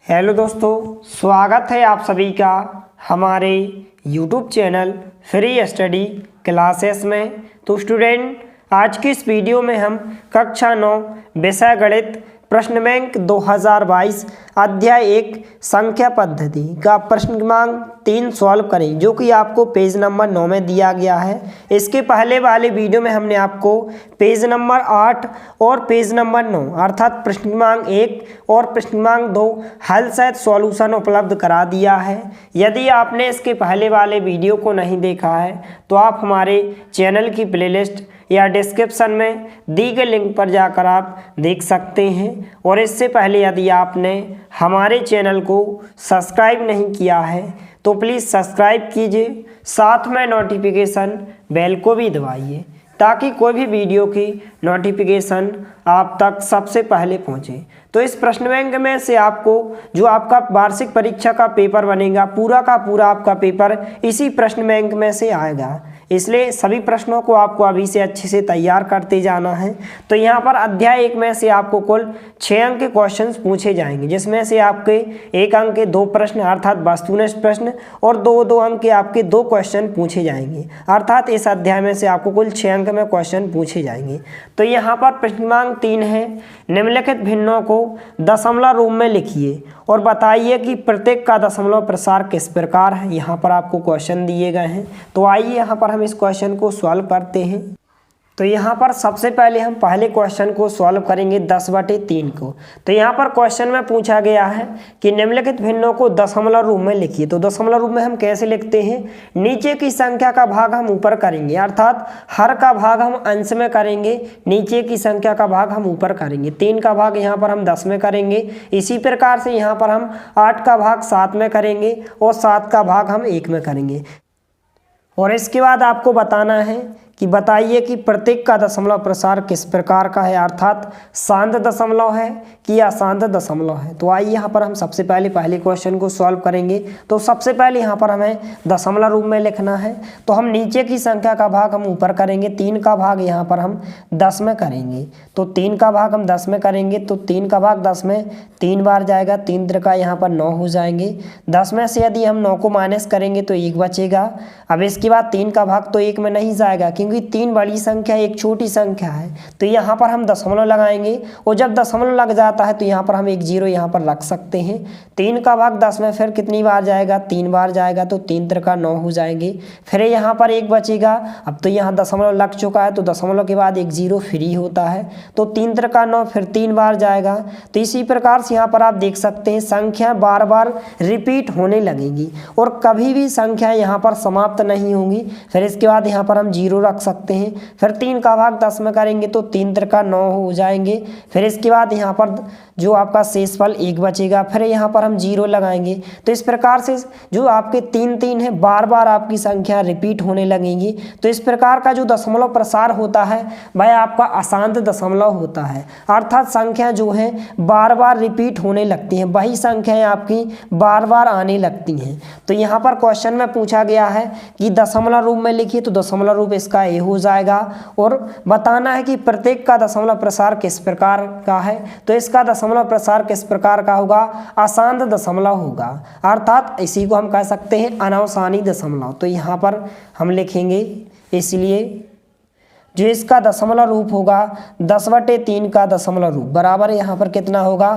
Hello दोस्तों, स्वागत है आप सभी का हमारे YouTube channel free study classes में। तो स्टूडेंट, आज की इस वीडियो में हम कक्षा 9 विषय गणित प्रश्न बैंक 2022 अध्याय 1 संख्या पद्धति का प्रश्न क्रमांक 3 सॉल्व करें, जो कि आपको पेज नंबर 9 में दिया गया है। इसके पहले वाले वीडियो में हमने आपको पेज नंबर 8 और पेज नंबर 9 अर्थात प्रश्न क्रमांक 1 और प्रश्न क्रमांक 2 हल सहित सॉल्यूशन उपलब्ध करा दिया है। यदि आपने इसके पहले वाले वीडियो को नहीं देखा है तो आप हमारे चैनल की प्लेलिस्ट या डिस्क्रिप्शन में दी गई लिंक पर जाकर आप देख सकते हैं। और इससे पहले यदि आपने हमारे चैनल को सब्सक्राइब नहीं किया है तो प्लीज़ सब्सक्राइब कीजिए, साथ में नोटिफिकेशन बेल को भी दबाइए ताकि कोई भी वीडियो की नोटिफिकेशन आप तक सबसे पहले पहुंचे। तो इस प्रश्न बैंक में से आपको जो आपका वार्षिक परीक्षा का पेपर बनेगा, पूरा का पूरा आपका पेपर इसी प्रश्न बैंक में से आएगा, इसलिए सभी प्रश्नों को आपको अभी से अच्छे से तैयार करते जाना है। तो यहाँ पर अध्याय 1 में से आपको कुल 6 अंक के क्वेश्चंस पूछे जाएंगे, जिसमें से आपके 1 अंक के 2 प्रश्न अर्थात वस्तुनिष्ठ प्रश्न और 2 अंक के आपके 2 क्वेश्चन पूछे जाएंगे। अर्थात इस अध्याय में से आपको कुल 6 अंक में क्वेश्चन पूछे जाएंगे। तो यहाँ पर प्रश्न क्रमांक 3 है, निम्नलिखित भिन्नों को दशमलव रूप में लिखिए और बताइए कि प्रत्येक का दशमलव प्रसार किस प्रकार है। यहाँ पर आपको क्वेश्चन दिए गए हैं, तो आइए यहाँ पर हम इस क्वेश्चन को सॉल्व करते हैं। तो यहाँ पर सबसे पहले हम पहले क्वेश्चन को सॉल्व करेंगे 10/3 को। तो यहाँ पर क्वेश्चन में पूछा गया है कि निम्नलिखित भिन्नों को दशमलव रूप में लिखिए। तो दशमलव रूप में हम कैसे लिखते हैं, नीचे की संख्या का भाग हम ऊपर करेंगे, अर्थात हर का भाग हम अंश में करेंगे, नीचे की संख्या का भाग हम ऊपर करेंगे। 3 का भाग यहाँ पर हम 10 में करेंगे। इसी प्रकार से यहाँ पर हम 8 का भाग 7 में करेंगे और 7 का भाग हम 1 में करेंगे। और इसके बाद आपको बताना है कि बताइए कि प्रत्येक का दशमलव प्रसार किस प्रकार का है, अर्थात शांत दशमलव है कि अशांत दशमलव है। तो आइए यहाँ पर हम सबसे पहले क्वेश्चन को सॉल्व करेंगे। तो सबसे पहले यहाँ पर हमें दशमलव रूप में लिखना है। तो हम नीचे की संख्या का भाग हम ऊपर करेंगे, 3 का भाग यहाँ पर हम 10 में करेंगे। तो 3 का भाग हम 10 में करेंगे, तो 3 का भाग 10 में 3 बार जाएगा, 3 त्रिका यहाँ पर 9 हो जाएंगे। 10 में से यदि हम 9 को माइनस करेंगे तो 1 बचेगा। अब इसके बाद 3 का भाग तो 1 में नहीं जाएगा, क्योंकि 3 बड़ी संख्या 1 छोटी संख्या है। तो यहाँ पर हम दशमलव लगाएंगे और जब दशमलव लग जाता है तो यहाँ पर हम 1 0 यहाँ पर रख सकते हैं। 3 का भाग 10 में फिर कितनी बार जाएगा, 3 बार जाएगा, तो 3 त्रिका 9 हो जाएंगे। फिर यहाँ पर 1 बचेगा। अब तो यहाँ दशमलव लग चुका है तो दशमलव के बाद 1 0 फ्री होता है, तो 3 त्रिका 9 फिर 3 बार जाएगा। तो इसी प्रकार से यहाँ पर आप देख सकते हैं संख्या बार बार रिपीट होने लगेगी और कभी भी संख्या यहाँ पर समाप्त नहीं होंगी। फिर इसके बाद यहाँ पर हम 0 रख सकते हैं। फिर 3 का भाग 10 में करेंगे तो 3 त्रिका 9 हो जाएंगे। फिर इसके बाद यहाँ पर जो आपका शेषफल 1 बचेगा, फिर यहाँ पर हम 0 लगाएंगे। तो इस प्रकार से जो आपके 3 है बार बार आपकी संख्या रिपीट होने लगेंगी। तो इस प्रकार का जो दशमलव प्रसार होता है वह आपका अशांत दशमलव होता है, अर्थात संख्या जो है बार बार रिपीट होने लगती हैं, वही संख्याएं आपकी बार बार आने लगती हैं। तो यहाँ पर क्वेश्चन में पूछा गया है कि दशमलव रूप में लिखिए, तो दशमलव रूप इसका ए हो जाएगा और बताना है कि प्रत्येक का दशमलव प्रसार किस प्रकार का है। तो इसका दशमलव प्रसार किस प्रकार का होगा, अशांत दशमलव होगा, अर्थात इसी को हम कह सकते हैं अनावसानी दशमलव। तो यहाँ पर हम लिखेंगे, इसलिए जो इसका दशमलव रूप होगा 10/3 का दशमलव रूप बराबर यहाँ पर कितना होगा,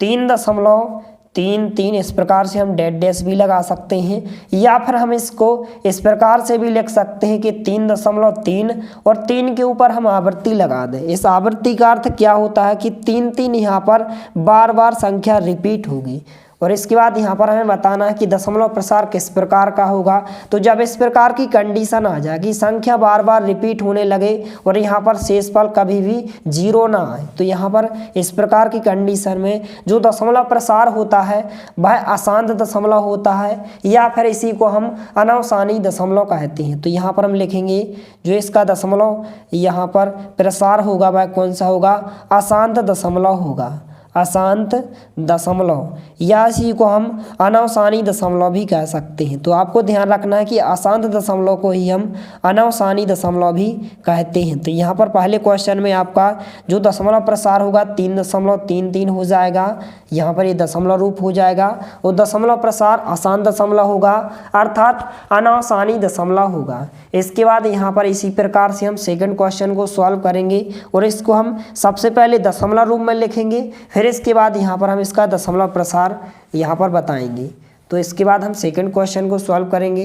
3.33। इस प्रकार से हम डैश भी लगा सकते हैं, या फिर हम इसको इस प्रकार से भी लिख सकते हैं कि 3.3 और 3 के ऊपर हम आवृत्ति लगा दें। इस आवृत्ति का अर्थ क्या होता है कि 3 यहाँ पर बार बार संख्या रिपीट होगी। और इसके बाद यहाँ पर हमें बताना है कि दशमलव प्रसार किस प्रकार का होगा। तो जब इस प्रकार की कंडीशन आ जाए कि संख्या बार बार रिपीट होने लगे और यहाँ पर शेषफल कभी भी 0 ना आए, तो यहाँ पर इस प्रकार की कंडीशन में जो दशमलव प्रसार होता है वह अशांत दशमलव होता है, या फिर इसी को हम अनावसानी दशमलव कहते हैं। तो यहाँ पर हम लिखेंगे जो इसका दशमलव यहाँ पर प्रसार होगा वह कौन सा होगा, अशांत दशमलव होगा, अशांत दशमलव, या इसी को हम अनावसानी दशमलव भी कह सकते हैं। तो आपको ध्यान रखना है कि अशांत दशमलव को ही हम अनावसानी दशमलव भी कहते हैं। तो यहाँ पर पहले क्वेश्चन में आपका जो दशमलव प्रसार होगा 3.33 हो जाएगा, यहाँ पर ये दशमलव रूप हो जाएगा, और दशमलव प्रसार अशांत दशमलव होगा अर्थात अनावसानी दशमलव होगा। इसके बाद यहाँ पर इसी प्रकार से हम सेकंड क्वेश्चन को सॉल्व करेंगे और इसको हम सबसे पहले दशमलव रूप में लिखेंगे, फिर इसके बाद यहाँ पर हम इसका दशमलव प्रसार यहाँ पर बताएंगे। तो इसके बाद हम सेकंड क्वेश्चन को सॉल्व करेंगे।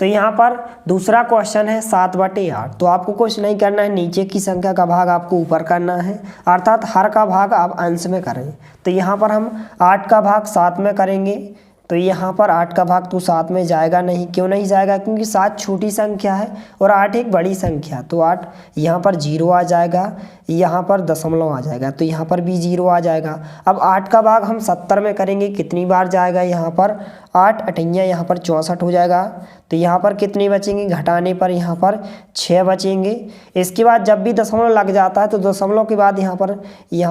तो यहाँ पर दूसरा क्वेश्चन है 7/8। तो आपको कुछ नहीं करना है, नीचे की संख्या का भाग आपको ऊपर करना है, अर्थात हर का भाग आप अंश में करें। तो यहाँ पर हम 8 का भाग 7 में करेंगे। तो यहाँ पर 8 का भाग तो 7 में जाएगा नहीं, क्यों नहीं जाएगा? क्योंकि 7 छोटी संख्या है और 8 एक बड़ी संख्या। तो 8 यहाँ पर 0 आ जाएगा, यहाँ पर दशमलव आ जाएगा, तो यहाँ पर भी 0 आ जाएगा। अब 8 का भाग हम 70 में करेंगे, कितनी बार जाएगा? यहाँ पर 8 अठैया यहाँ पर 64 हो जाएगा। तो यहाँ पर कितने बचेंगे? घटाने पर यहाँ पर 6 बचेंगे। इसके बाद जब भी दशमलव लग जाता है तो दशमलव के बाद यहाँ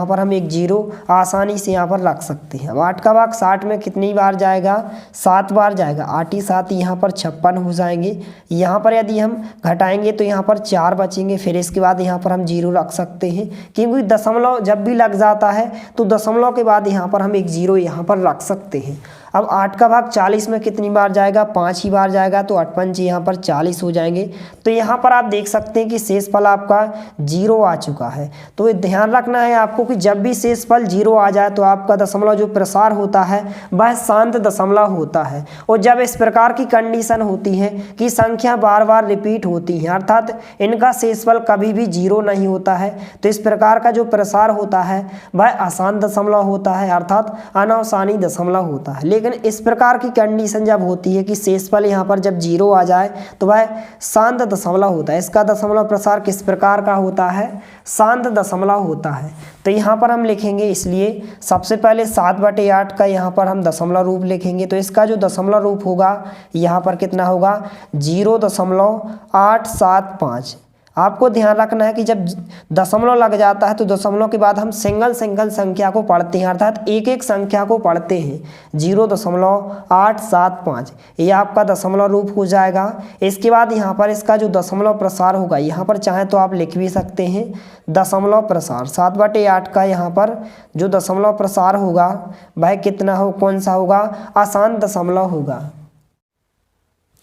पर हम एक 0 आसानी से यहाँ पर रख सकते हैं। अब 8 का भाग 60 में कितनी बार जाएगा? 7 बार जाएगा। 8 ही 7 यहाँ पर 56 हो जाएंगे। यहाँ पर यदि हम घटाएंगे तो यहाँ पर 4 बचेंगे, फिर इसके बाद यहाँ पर हम 0 रख सकते हैं, क्योंकि दशमलव जब भी लग जाता है तो दशमलव के बाद यहाँ पर हम एक 0 यहाँ पर रख सकते हैं। अब 8 का भाग 40 में कितनी बार जाएगा? 5 ही बार जाएगा, तो 8 पंच यहाँ पर 40 हो जाएंगे। तो यहाँ पर आप देख सकते हैं कि शेषफल आपका 0 आ चुका है। तो ध्यान रखना है आपको कि जब भी शेषफल 0 आ जाए तो आपका दशमलव जो प्रसार होता है वह शांत दशमलव होता है। और जब इस प्रकार की कंडीशन होती है कि संख्या बार बार रिपीट होती है, अर्थात इनका शेषफल कभी भी 0 नहीं होता है, तो इस प्रकार का जो प्रसार होता है वह अशांत दशमलव होता है, अर्थात अनावसानी दशमलव होता है। लेकिन इस प्रकार की कंडीशन जब होती है कि शेषफल यहाँ पर जब 0 आ जाए तो वह शांत दशमलव होता है। इसका दशमलव प्रसार किस प्रकार का होता है? शांत दशमलव होता है। तो यहाँ पर हम लिखेंगे, इसलिए सबसे पहले 7/8 का यहाँ पर हम दशमलव रूप लिखेंगे। तो इसका जो दशमलव रूप होगा यहाँ पर कितना होगा? 0.875। आपको ध्यान रखना है कि जब दशमलव लग जाता है तो दशमलव के बाद हम सिंगल संख्या को पढ़ते हैं, अर्थात एक एक संख्या को पढ़ते हैं। 0.875 ये आपका दशमलव रूप हो जाएगा। इसके बाद यहाँ पर इसका जो दशमलव प्रसार होगा, यहाँ पर चाहे तो आप लिख भी सकते हैं दशमलव प्रसार। 7/8 का यहाँ पर जो दशमलव प्रसार होगा वह कितना हो, कौन सा होगा? अशांत दशमलव होगा।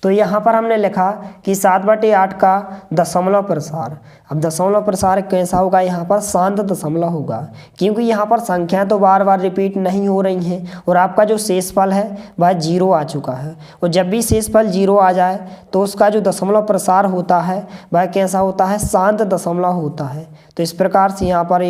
तो यहाँ पर हमने लिखा कि 7/8 का दशमलव प्रसार। अब दशमलव प्रसार कैसा होगा? यहाँ पर शांत दशमलव होगा, क्योंकि यहाँ पर संख्याएं तो बार बार रिपीट नहीं हो रही हैं और आपका जो शेषफल है वह 0 आ चुका है। और जब भी शेषफल 0 आ जाए तो उसका जो दशमलव प्रसार होता है वह कैसा होता है? शांत दशमलव होता है। तो इस प्रकार से यहाँ पर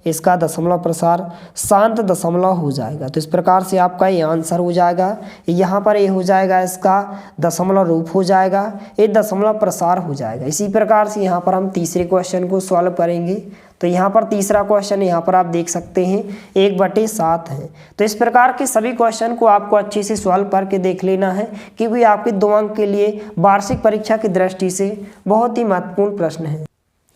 इसका दशमलव प्रसार शांत दशमलव हो जाएगा। तो इस प्रकार से आपका ये आंसर हो जाएगा। यहाँ पर ये हो जाएगा, इसका दशमलव रूप हो जाएगा, ये दशमलव प्रसार हो जाएगा। इसी प्रकार से यहाँ पर हम तीसरे क्वेश्चन को सॉल्व करेंगे। तो यहाँ पर तीसरा क्वेश्चन यहाँ पर आप देख सकते हैं 1/7 है। तो इस प्रकार के सभी क्वेश्चन को आपको अच्छे से सॉल्व करके देख लेना है, क्योंकि आपके 2 अंक के लिए वार्षिक परीक्षा की दृष्टि से बहुत ही महत्वपूर्ण प्रश्न है।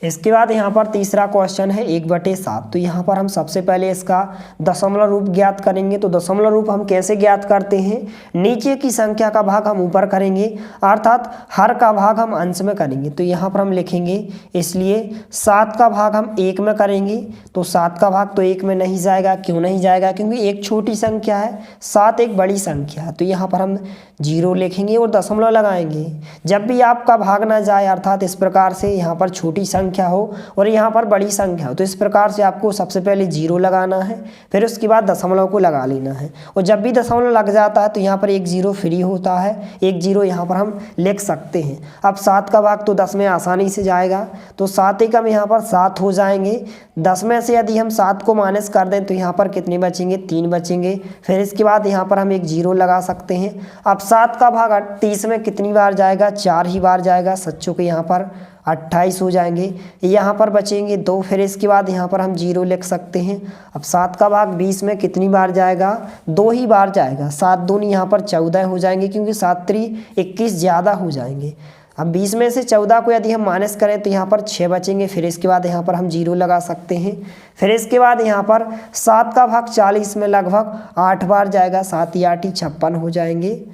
इसके बाद यहाँ पर तीसरा क्वेश्चन है 1/7। तो यहाँ पर हम सबसे पहले इसका दशमलव रूप ज्ञात करेंगे। तो दशमलव रूप हम कैसे ज्ञात करते हैं? नीचे की संख्या का भाग हम ऊपर करेंगे, अर्थात हर का भाग हम अंश में करेंगे। तो यहाँ पर हम लिखेंगे, इसलिए 7 का भाग हम 1 में करेंगे। तो 7 का भाग तो 1 में नहीं जाएगा, क्यों नहीं जाएगा? क्योंकि 1 छोटी संख्या है, 7 एक बड़ी संख्या है। तो यहाँ पर हम 0 लिखेंगे और दशमलव लगाएंगे। जब भी आपका भाग ना जाए, अर्थात इस प्रकार से यहाँ पर छोटी संख्या हो और यहाँ पर बड़ी संख्या हो, तो इस प्रकार से आपको सबसे पहले 0 लगाना है, फिर उसके बाद दशमलव को लगा लेना है। और जब भी दशमलव लग जाता है तो यहाँ पर एक 0 फ्री होता है, एक 0 यहाँ पर हम लिख सकते हैं। अब 7 का भाग तो 10 में आसानी से जाएगा, तो 7 एकम यहाँ पर 7 हो जाएंगे। 10 में से यदि हम 7 को माइनस कर दें तो यहाँ पर कितने बचेंगे? 3 बचेंगे। फिर इसके बाद यहाँ पर हम एक 0 लगा सकते हैं। अब 7 का भाग 30 में कितनी बार जाएगा? 4 ही बार जाएगा। सच्चों के यहाँ पर 28 हो जाएंगे। यहाँ पर बचेंगे 2। फिर इसके बाद यहाँ पर हम 0 लिख सकते हैं। अब 7 का भाग 20 में कितनी बार जाएगा? 2 ही बार जाएगा। 7 दूनी यहाँ पर 14 हो जाएंगे, क्योंकि 7 3 21 ज़्यादा हो जाएंगे। अब 20 में से 14 को यदि हम माइनस करें तो यहाँ पर 6 बचेंगे। फिर इसके बाद यहाँ पर हम 0 लगा सकते हैं। फिर इसके बाद यहाँ पर 7 का भाग 40 में लगभग 8 बार जाएगा, 7 या 8 56 हो जाएंगे।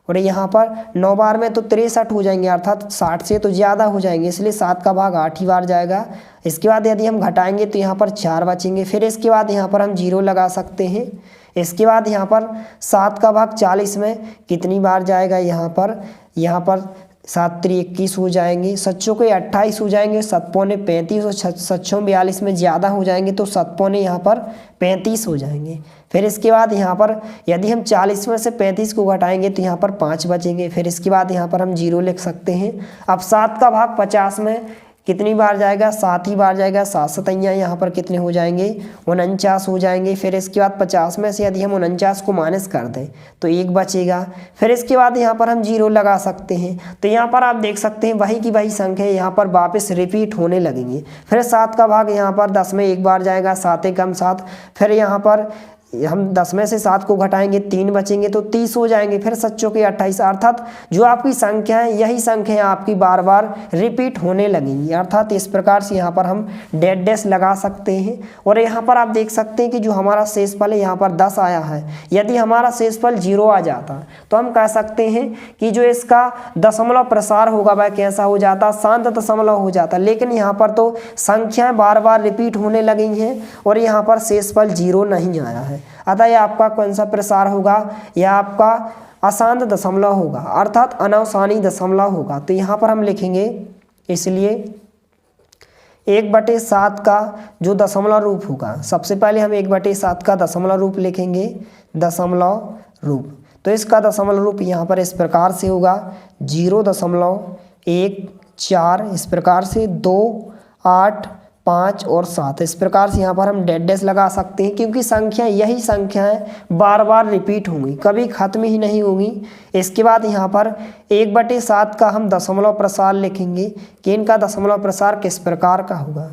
और यहाँ पर 9 बार में तो 63 हो जाएंगे, अर्थात 60 से तो ज़्यादा हो जाएंगे, इसलिए 7 का भाग 8 ही बार जाएगा। इसके बाद यदि हम घटाएंगे तो यहाँ पर 4 बचेंगे। फिर इसके बाद यहाँ पर हम 0 लगा सकते हैं। इसके बाद यहाँ पर 7 का भाग 40 में कितनी बार जाएगा, यहाँ पर 7 3 21 हो जाएंगे, 7 के 28 हो जाएंगे, 7 पौने 35 और 7 42 में ज़्यादा हो जाएंगे तो 7 पौने यहाँ पर 35 हो जाएंगे। फिर इसके बाद यहाँ पर यदि हम 40 में से 35 को घटाएंगे तो यहाँ पर 5 बचेंगे। फिर इसके बाद यहाँ पर हम 0 लिख सकते हैं। अब 7 का भाग 50 में कितनी बार जाएगा, 7 ही बार जाएगा, 7 सतैया यहाँ पर कितने हो जाएंगे, 49 हो जाएंगे। फिर इसके बाद 50 में से यदि हम 49 को माइनस कर दें तो 1 बचेगा। फिर इसके बाद यहाँ पर हम 0 लगा सकते हैं। तो यहाँ पर आप देख सकते हैं वही की वही संख्या यहाँ पर वापस रिपीट होने लगेंगी। फिर 7 का भाग यहाँ पर 10 में 1 बार जाएगा, 7 एकम 7। फिर यहाँ पर हम 10 में से 7 को घटाएंगे, 3 बचेंगे तो 30 हो जाएंगे। फिर 7 के 28, अर्थात जो आपकी संख्या है यही संख्या आपकी बार बार रिपीट होने लगेंगी। अर्थात इस प्रकार से यहाँ पर हम डेड डैश लगा सकते हैं। और यहाँ पर आप देख सकते हैं कि जो हमारा शेषफल है यहाँ पर 10 आया है। यदि हमारा शेषफल 0 आ जाता तो हम कह सकते हैं कि जो इसका दशमलव प्रसार होगा वह कैसा हो जाता, शांत दशमलव हो जाता। लेकिन यहाँ पर तो संख्याएं बार बार रिपीट होने लगी हैं और यहाँ पर शेषफल 0 नहीं आया है। अतः यह आपका कौन सा प्रसार होगा, यह आपका अशांत दशमलव होगा, अर्थात अनवसानी दशमलव होगा। तो यहाँ पर हम लिखेंगे, इसलिए 1/7 का जो दशमलव रूप होगा, सबसे पहले हम 1/7 का दशमलव रूप लिखेंगे, दशमलव रूप। तो इसका दशमलव रूप यहाँ पर इस प्रकार से होगा 0.14, इस प्रकार से 2, 8, 5 और 7, इस प्रकार से यहाँ पर हम डेड डैश लगा सकते हैं, क्योंकि संख्या यही संख्याएं बार बार रिपीट होंगी, कभी खत्म ही नहीं होंगी। इसके बाद यहाँ पर 1/7 का हम दशमलव प्रसार लिखेंगे कि इनका दशमलव प्रसार किस प्रकार का होगा,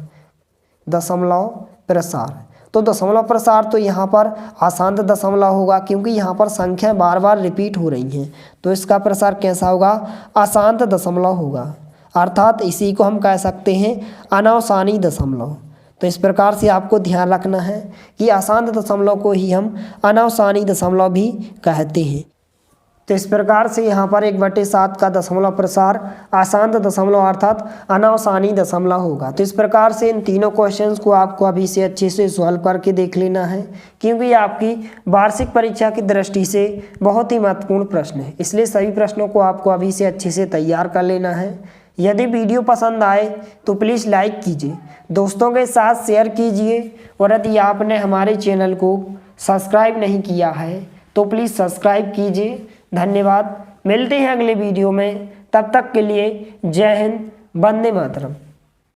दशमलव प्रसार। तो दशमलव प्रसार तो यहाँ पर अशांत दशमलव होगा, क्योंकि यहाँ पर संख्याएं बार बार रिपीट हो रही हैं, तो इसका प्रसार कैसा होगा, अशांत दशमलव होगा। अर्थात इसी को हम कह सकते हैं अनवसानी दशमलव। तो इस प्रकार से आपको ध्यान रखना है कि अशांत दशमलव को ही हम अनवसानी दशमलव भी कहते हैं। तो इस प्रकार से यहाँ पर 1/7 का दशमलव प्रसार अशांत दशमलव अर्थात अनवसानी दशमलव होगा। तो इस प्रकार से इन तीनों क्वेश्चंस को आपको अभी से अच्छे से सॉल्व करके देख लेना है, क्योंकि आपकी वार्षिक परीक्षा की दृष्टि से बहुत ही महत्वपूर्ण प्रश्न है। इसलिए सभी प्रश्नों को आपको अभी से अच्छे से तैयार कर लेना है। यदि वीडियो पसंद आए तो प्लीज़ लाइक कीजिए, दोस्तों के साथ शेयर कीजिए, और यदि आपने हमारे चैनल को सब्सक्राइब नहीं किया है तो प्लीज़ सब्सक्राइब कीजिए। धन्यवाद, मिलते हैं अगले वीडियो में, तब तक के लिए जय हिंद, वंदे मातरम।